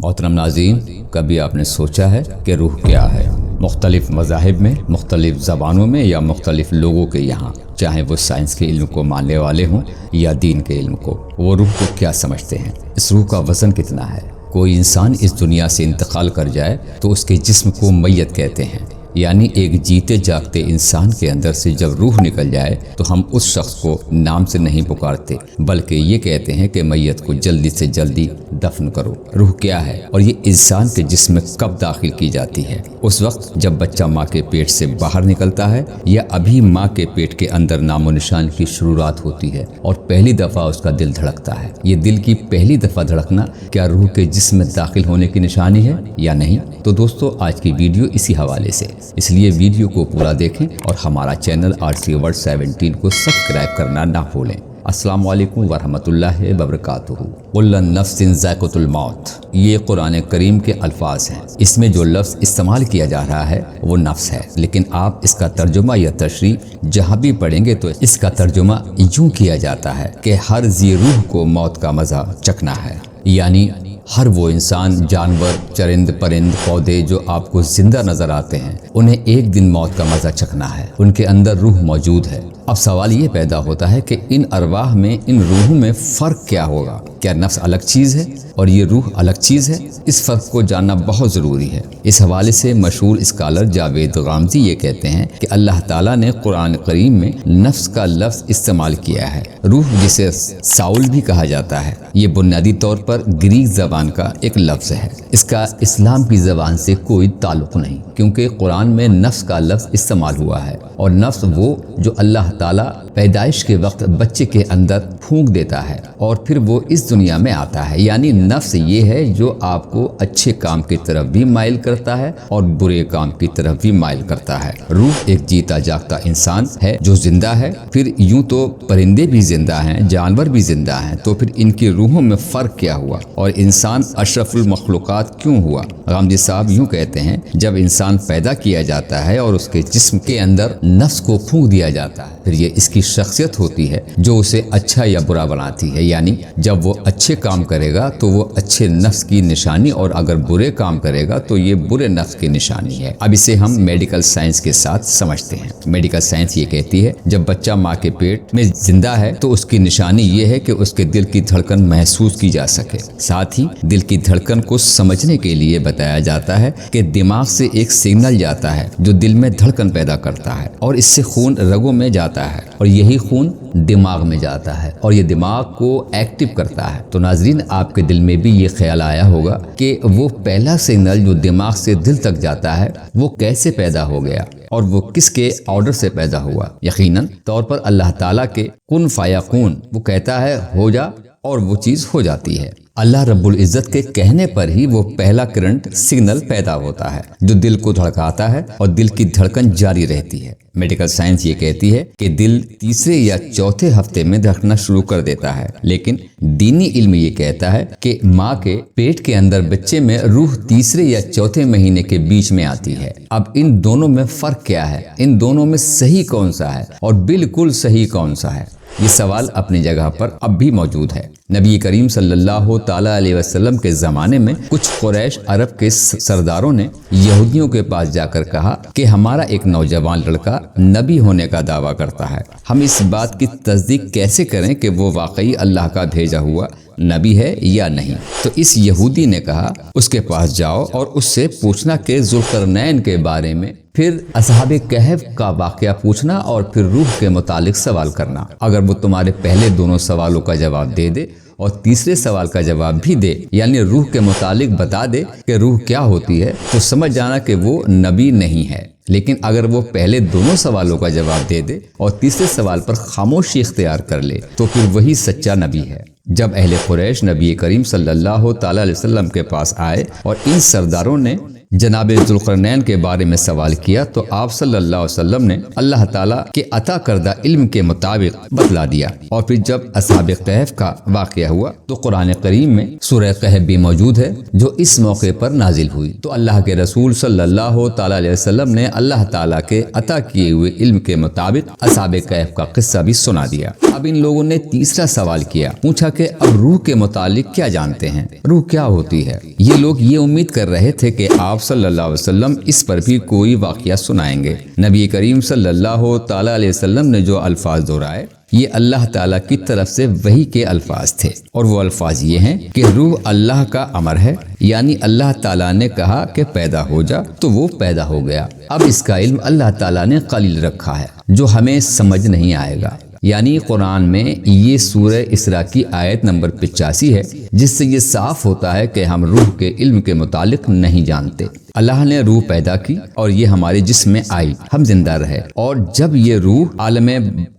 محترم ناظرین، کبھی آپ نے سوچا ہے کہ روح کیا ہے؟ مختلف مذاہب میں، مختلف زبانوں میں یا مختلف لوگوں کے یہاں، چاہے وہ سائنس کے علم کو ماننے والے ہوں یا دین کے علم کو، وہ روح کو کیا سمجھتے ہیں؟ اس روح کا وزن کتنا ہے؟ کوئی انسان اس دنیا سے انتقال کر جائے تو اس کے جسم کو میت کہتے ہیں، یعنی ایک جیتے جاگتے انسان کے اندر سے جب روح نکل جائے تو ہم اس شخص کو نام سے نہیں پکارتے، بلکہ یہ کہتے ہیں کہ میت کو جلدی سے جلدی دفن کرو۔ روح کیا ہے اور یہ انسان کے جسم میں کب داخل کی جاتی ہے؟ اس وقت جب بچہ ماں کے پیٹ سے باہر نکلتا ہے یا ابھی ماں کے پیٹ کے اندر نام و نشان کی شروعات ہوتی ہے اور پہلی دفعہ اس کا دل دھڑکتا ہے؟ یہ دل کی پہلی دفعہ دھڑکنا کیا روح کے جسم میں داخل ہونے کی نشانی ہے یا نہیں؟ تو دوستو، آج کی ویڈیو اسی حوالے سے، اس لیے ویڈیو کو پورا دیکھیں اور ہمارا چینل آرٹس ورلڈ 17 کو سبسکرائب کرنا نہ بھولیں۔ السلام علیکم ورحمۃ اللہ وبرکاتہ۔ کل نفس ذائقۃ الموت، یہ قرآن کریم کے الفاظ ہیں۔ اس میں جو لفظ استعمال کیا جا رہا ہے وہ نفس ہے، لیکن آپ اس کا ترجمہ یا تشریح جہاں بھی پڑھیں گے تو اس کا ترجمہ یوں کیا جاتا ہے کہ ہر ذی روح کو موت کا مزہ چکھنا ہے، یعنی ہر وہ انسان، جانور، چرند پرند، پودے جو آپ کو زندہ نظر آتے ہیں، انہیں ایک دن موت کا مزہ چکھنا ہے۔ ان کے اندر روح موجود ہے۔ اب سوال یہ پیدا ہوتا ہے کہ ان ارواح میں، ان روحوں میں فرق کیا ہوگا؟ کیا نفس الگ چیز ہے اور یہ روح الگ چیز ہے؟ اس فرق کو جاننا بہت ضروری ہے۔ اس حوالے سے مشہور اسکالر جاوید غامدی یہ کہتے ہیں کہ اللہ تعالیٰ نے قرآن کریم میں نفس کا لفظ استعمال کیا ہے۔ روح، جسے ساؤل بھی کہا جاتا ہے، یہ بنیادی طور پر گریک زبان کا ایک لفظ ہے۔ اس کا اسلام کی زبان سے کوئی تعلق نہیں، کیونکہ قرآن میں نفس کا لفظ استعمال ہوا ہے، اور نفس وہ جو اللہ تعالیٰ پیدائش کے وقت بچے کے اندر پھونک دیتا ہے اور پھر وہ اس دنیا میں آتا ہے۔ یعنی نفس یہ ہے جو آپ کو اچھے کام کی طرف بھی مائل کرتا ہے اور برے کام کی طرف بھی مائل کرتا ہے۔ روح ایک جیتا جاگتا انسان ہے جو زندہ ہے۔ پھر یوں تو پرندے بھی زندہ ہیں، جانور بھی زندہ ہیں، تو پھر ان کی روحوں میں فرق کیا ہوا اور انسان اشرف المخلوقات کیوں ہوا؟ غامدی صاحب یوں کہتے ہیں، جب انسان پیدا کیا جاتا ہے اور اس کے جسم کے اندر نفس کو پھونک دیا جاتا ہے، پھر یہ اس کی شخصیت ہوتی ہے جو اسے اچھا یا برا بناتی ہے۔ یعنی جب وہ اچھے کام کرے گا تو وہ اچھے نفس کی نشانی، اور اگر برے کام کرے گا تو یہ برے نفس کی نشانی ہے۔ اب اسے ہم میڈیکل سائنس کے ساتھ سمجھتے ہیں۔ میڈیکل سائنس یہ کہتی ہے جب بچہ ماں کے پیٹ میں زندہ ہے تو اس کی نشانی یہ ہے کہ اس کے دل کی دھڑکن محسوس کی جا سکے۔ ساتھ ہی دل کی دھڑکن کو سمجھنے کے لیے بتایا جاتا ہے کہ دماغ سے ایک سگنل جاتا ہے جو دل میں دھڑکن پیدا کرتا ہے، اور اس سے خون رگوں میں جاتا ہے، اور یہی خون دماغ میں جاتا ہے اور یہ دماغ کو ایکٹیو کرتا ہے۔ تو ناظرین، آپ کے دل میں بھی یہ خیال آیا ہوگا کہ وہ پہلا سگنل جو دماغ سے دل تک جاتا ہے وہ کیسے پیدا ہو گیا اور وہ کس کے آرڈر سے پیدا ہوا؟ یقیناً طور پر اللہ تعالیٰ کے کن فیکون، وہ کہتا ہے ہو جا اور وہ چیز ہو جاتی ہے۔ اللہ رب العزت کے کہنے پر ہی وہ پہلا کرنٹ سگنل پیدا ہوتا ہے جو دل کو دھڑکاتا ہے اور دل کی دھڑکن جاری رہتی ہے۔ میڈیکل سائنس یہ کہتی ہے کہ دل تیسرے یا چوتھے ہفتے میں دھڑکنا شروع کر دیتا ہے، لیکن دینی علم یہ کہتا ہے کہ ماں کے پیٹ کے اندر بچے میں روح تیسرے یا چوتھے مہینے کے بیچ میں آتی ہے۔ اب ان دونوں میں فرق کیا ہے؟ ان دونوں میں صحیح کون سا ہے اور بالکل صحیح کون سا ہے؟ یہ سوال اپنی جگہ پر اب بھی موجود ہے۔ نبی کریم صلی اللہ تعالیٰ علیہ وسلم کے زمانے میں کچھ قریش عرب کے سرداروں نے یہودیوں کے پاس جا کر کہا کہ ہمارا ایک نوجوان لڑکا نبی ہونے کا دعویٰ کرتا ہے، ہم اس بات کی تصدیق کیسے کریں کہ وہ واقعی اللہ کا بھیجا ہوا نبی ہے یا نہیں؟ تو اس یہودی نے کہا اس کے پاس جاؤ اور اس سے پوچھنا کہ ذوالقرنین کے بارے میں، پھر اصحاب کہف کا واقعہ پوچھنا اور پھر روح کے متعلق سوال کرنا۔ اگر وہ تمہارے پہلے دونوں سوالوں کا جواب دے دے اور تیسرے سوال کا جواب بھی دے، یعنی روح کے متعلق بتا دے کہ روح کیا ہوتی ہے، تو سمجھ جانا کہ وہ نبی نہیں ہے۔ لیکن اگر وہ پہلے دونوں سوالوں کا جواب دے دے اور تیسرے سوال پر خاموشی اختیار کر لے تو پھر وہی سچا نبی ہے۔ جب اہل قریش نبی کریم صلی اللہ تعالیٰ علیہ وسلم کے پاس آئے اور ان سرداروں نے جناب ذوالقرنین کے بارے میں سوال کیا تو آپ صلی اللہ علیہ وسلم نے اللہ تعالیٰ کے عطا کردہ علم کے مطابق بتلا دیا۔ اور پھر جب اصحاب کہف کا واقعہ ہوا تو قرآن کریم میں سورہ کہف بھی موجود ہے جو اس موقع پر نازل ہوئی، تو اللہ کے رسول صلی اللہ تعالیٰ علیہ وسلم نے اللہ تعالیٰ کے عطا کیے ہوئے علم کے مطابق اصحاب کہف کا قصہ بھی سنا دیا۔ اب ان لوگوں نے تیسرا سوال کیا، پوچھا کہ اب روح کے متعلق کیا جانتے ہیں، روح کیا ہوتی ہے؟ یہ لوگ یہ امید کر رہے تھے کہ آپ صلی اللہ علیہ وسلم اس پر بھی کوئی واقعہ سنائیں گے۔ نبی کریم صلی اللہ تعالیٰ علیہ وسلم نے جو الفاظ دہرائے یہ اللہ تعالیٰ کی طرف سے وحی کے الفاظ تھے، اور وہ الفاظ یہ ہیں کہ روح اللہ کا امر ہے، یعنی اللہ تعالیٰ نے کہا کہ پیدا ہو جا تو وہ پیدا ہو گیا۔ اب اس کا علم اللہ تعالیٰ نے قلیل رکھا ہے جو ہمیں سمجھ نہیں آئے گا، یعنی قرآن میں یہ سورہ اسراء کی آیت نمبر 85 ہے جس سے یہ صاف ہوتا ہے کہ ہم روح کے علم کے متعلق نہیں جانتے۔ اللہ نے روح پیدا کی اور یہ ہمارے جسم میں آئی، ہم زندہ رہے، اور جب یہ روح عالم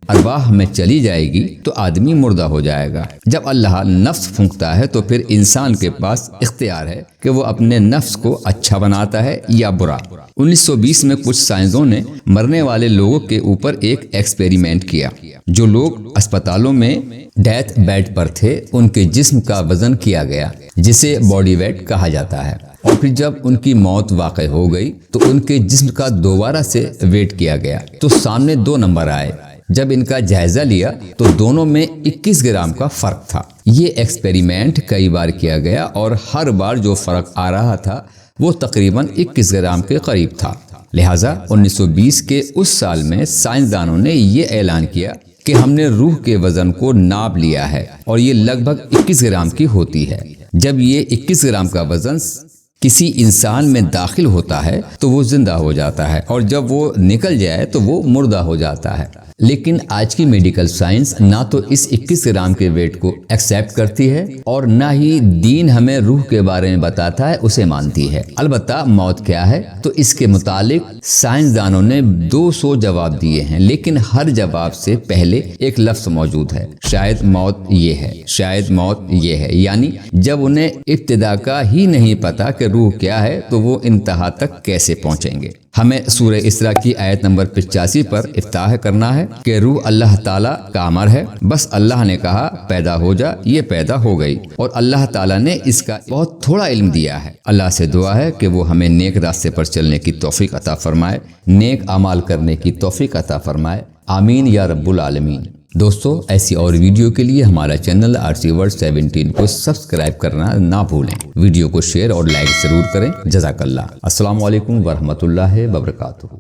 ارواح میں چلی جائے گی تو آدمی مردہ ہو جائے گا۔ جب اللہ نفس پھونکتا ہے تو پھر انسان کے پاس اختیار ہے کہ وہ اپنے نفس کو اچھا بناتا ہے یا برا۔ 1920 میں کچھ سائنسدانوں نے مرنے والے لوگوں کے اوپر ایک ایکسپیریمنٹ کیا۔ جو لوگ اسپتالوں میں ڈیتھ بیڈ پر تھے ان کے جسم کا وزن کیا گیا جسے باڈی ویٹ کہا جاتا ہے، اور پھر جب ان کی موت واقع ہو گئی تو ان کے جسم کا دوبارہ سے ویٹ کیا گیا تو سامنے 2 نمبر آئے۔ جب ان کا جائزہ لیا تو دونوں میں 21 گرام کا فرق تھا۔ یہ ایکسپیریمنٹ کئی بار کیا گیا اور ہر بار جو فرق آ رہا تھا وہ تقریباً 21 گرام کے قریب تھا۔ لہٰذا 1920 کے اس سال میں سائنسدانوں نے یہ اعلان کیا کہ ہم نے روح کے وزن کو ناپ لیا ہے اور یہ لگ بھگ 21 گرام کی ہوتی ہے۔ جب یہ 21 گرام کا وزن کسی انسان میں داخل ہوتا ہے تو وہ زندہ ہو جاتا ہے، اور جب وہ نکل جائے تو وہ مردہ ہو جاتا ہے۔ لیکن آج کی میڈیکل سائنس نہ تو اس 21 گرام کے ویٹ کو ایکسیپٹ کرتی ہے اور نہ ہی دین ہمیں روح کے بارے میں بتاتا ہے اسے مانتی ہے۔ البتہ موت کیا ہے تو اس کے متعلق سائنسدانوں نے 200 جواب دیے ہیں، لیکن ہر جواب سے پہلے ایک لفظ موجود ہے، شاید موت یہ ہے، شاید موت یہ ہے، یعنی جب انہیں ابتدا کا ہی نہیں پتا کہ روح کیا ہے تو وہ انتہا تک کیسے پہنچیں گے۔ ہمیں سورہ اسراء کی آیت نمبر 85 پر افتتاح کرنا ہے کہ روح اللہ تعالیٰ کا امر ہے، بس اللہ نے کہا پیدا ہو جا، یہ پیدا ہو گئی، اور اللہ تعالیٰ نے اس کا بہت تھوڑا علم دیا ہے۔ اللہ سے دعا ہے کہ وہ ہمیں نیک راستے پر چلنے کی توفیق عطا فرمائے، نیک اعمال کرنے کی توفیق عطا فرمائے، آمین یا رب العالمین۔ دوستو، ایسی اور ویڈیو کے لیے ہمارا چینل RC World 17 کو سبسکرائب کرنا نہ بھولیں، ویڈیو کو شیئر اور لائک ضرور کریں۔ جزاک اللہ۔ السلام علیکم ورحمۃ اللہ وبرکاتہ۔